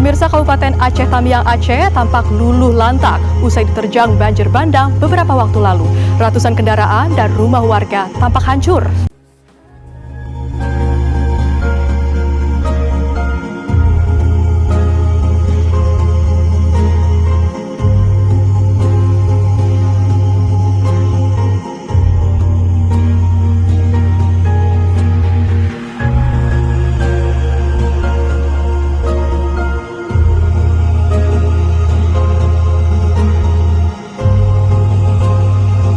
Pemirsa, Kabupaten Aceh Tamiang Aceh tampak luluh lantak usai diterjang banjir bandang beberapa waktu lalu. Ratusan kendaraan dan rumah warga tampak hancur.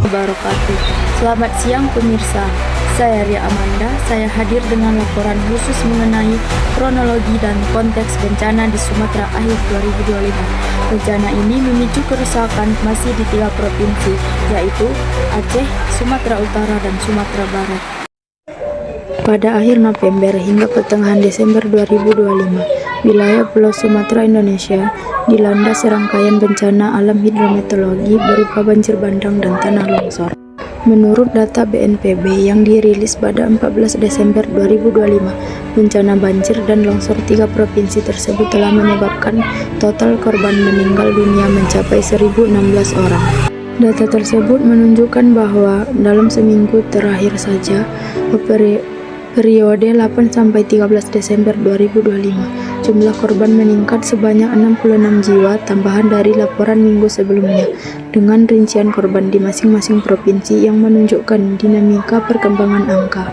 Wabarakatuh. Selamat siang pemirsa, saya Ria Amanda. Saya hadir dengan laporan khusus mengenai kronologi dan konteks bencana di Sumatera akhir 2025. Bencana ini memicu kerusakan masih di 3 provinsi, yaitu Aceh, Sumatera Utara, dan Sumatera Barat. Pada akhir November hingga pertengahan Desember 2025, wilayah Pulau Sumatera Indonesia dilanda serangkaian bencana alam hidrometeorologi berupa banjir bandang dan tanah longsor. Menurut data BNPB yang dirilis pada 14 Desember 2025, bencana banjir dan longsor 3 provinsi tersebut telah menyebabkan total korban meninggal dunia mencapai 1.016 orang. Data tersebut menunjukkan bahwa dalam seminggu terakhir saja, periode 8-13 Desember 2025, jumlah korban meningkat sebanyak 66 jiwa tambahan dari laporan minggu sebelumnya, dengan rincian korban di masing-masing provinsi yang menunjukkan dinamika perkembangan angka.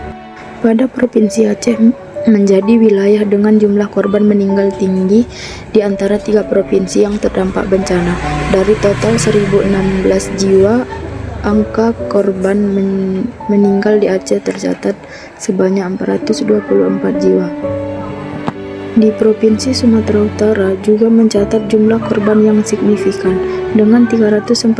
Pada Provinsi Aceh menjadi wilayah dengan jumlah korban meninggal tinggi di antara 3 provinsi yang terdampak bencana. Dari total 1.016 jiwa, angka korban meninggal di Aceh tercatat sebanyak 424 jiwa. Di Provinsi Sumatera Utara juga mencatat jumlah korban yang signifikan, dengan 349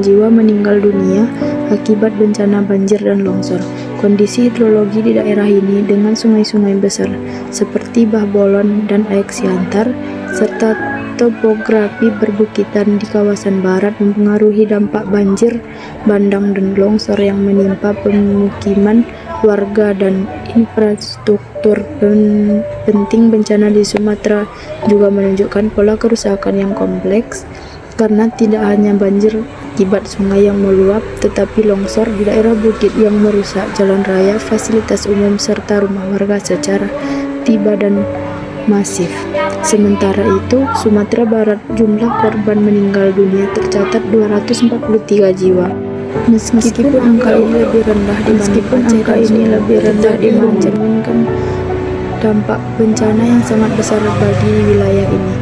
jiwa meninggal dunia akibat bencana banjir dan longsor. Kondisi hidrologi di daerah ini dengan sungai-sungai besar seperti Bah Bolon dan Aek Siantar, serta topografi berbukitan di kawasan barat mempengaruhi dampak banjir, bandang, dan longsor yang menimpa pemukiman warga dan infrastruktur. Penting bencana di Sumatera juga menunjukkan pola kerusakan yang kompleks, karena tidak hanya banjir akibat sungai yang meluap, tetapi longsor di daerah bukit yang merusak jalan raya, fasilitas umum, serta rumah warga secara tiba dan masif. Sementara itu, Sumatera Barat jumlah korban meninggal dunia tercatat 243 jiwa. Meskipun angka ini lebih rendah mencerminkan dampak bencana yang sangat besar bagi wilayah ini.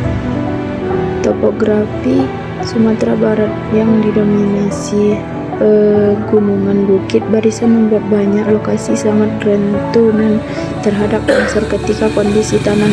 Topografi Sumatera Barat yang didominasi pegunungan bukit barisan membuat banyak lokasi sangat rentan terhadap longsor ketika kondisi tanah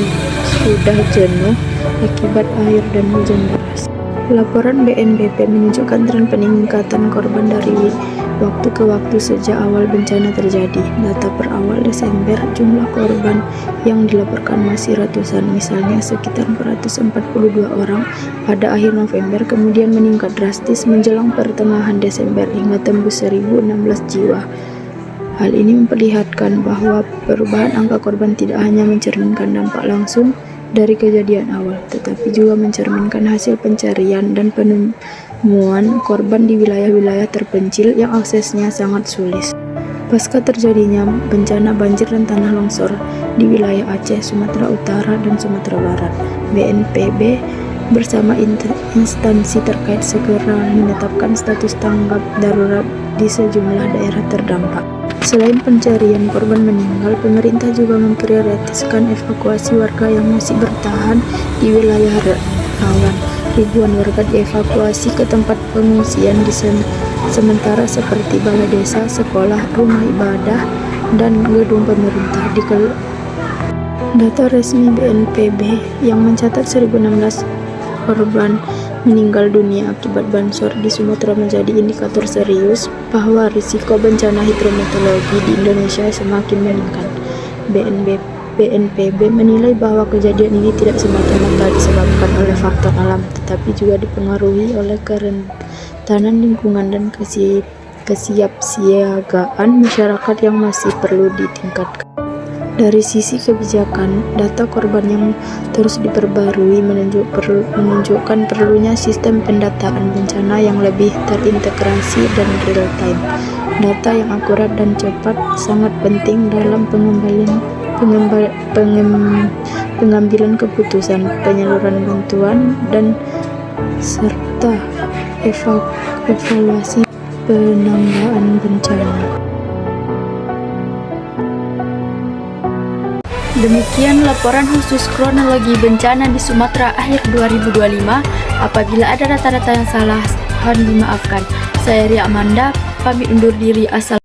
sudah jenuh akibat air dan hujan deras. Laporan BNPB menunjukkan tren peningkatan korban dari waktu ke waktu sejak awal bencana terjadi. Data per awal Desember, jumlah korban yang dilaporkan masih ratusan, misalnya sekitar 442 orang pada akhir November, kemudian meningkat drastis menjelang pertengahan Desember hingga tembus 1.016 jiwa. Hal ini memperlihatkan bahwa perubahan angka korban tidak hanya mencerminkan dampak langsung dari kejadian awal, tetapi juga mencerminkan hasil pencarian dan penemuan korban di wilayah-wilayah terpencil yang aksesnya sangat sulit. Pasca terjadinya bencana banjir dan tanah longsor di wilayah Aceh, Sumatera Utara, dan Sumatera Barat, BNPB bersama instansi terkait segera menetapkan status tanggap darurat di sejumlah daerah terdampak. Selain pencarian korban meninggal, pemerintah juga memprioritaskan evakuasi warga yang masih bertahan di wilayah rawan. Ribuan warga dievakuasi ke tempat pengungsian di sementara seperti balai desa, sekolah, rumah ibadah, dan gedung pemerintah. Data resmi BNPB yang mencatat 1.016 korban meninggal dunia akibat banjir di Sumatera menjadi indikator serius bahwa risiko bencana hidrometeorologi di Indonesia semakin meningkat. BNPB menilai bahwa kejadian ini tidak semata-mata disebabkan oleh faktor alam, tetapi juga dipengaruhi oleh kerentanan lingkungan dan kesiapsiagaan masyarakat yang masih perlu ditingkatkan. Dari sisi kebijakan, data korban yang terus diperbarui menunjukkan perlunya sistem pendataan bencana yang lebih terintegrasi dan real time. Data yang akurat dan cepat sangat penting dalam pengambilan keputusan, penyaluran bantuan, dan serta evaluasi penanggulangan bencana. Demikian laporan khusus kronologi bencana di Sumatera akhir 2025. Apabila ada data-data yang salah, mohon dimaafkan. Saya Ria Amanda, pamit undur diri.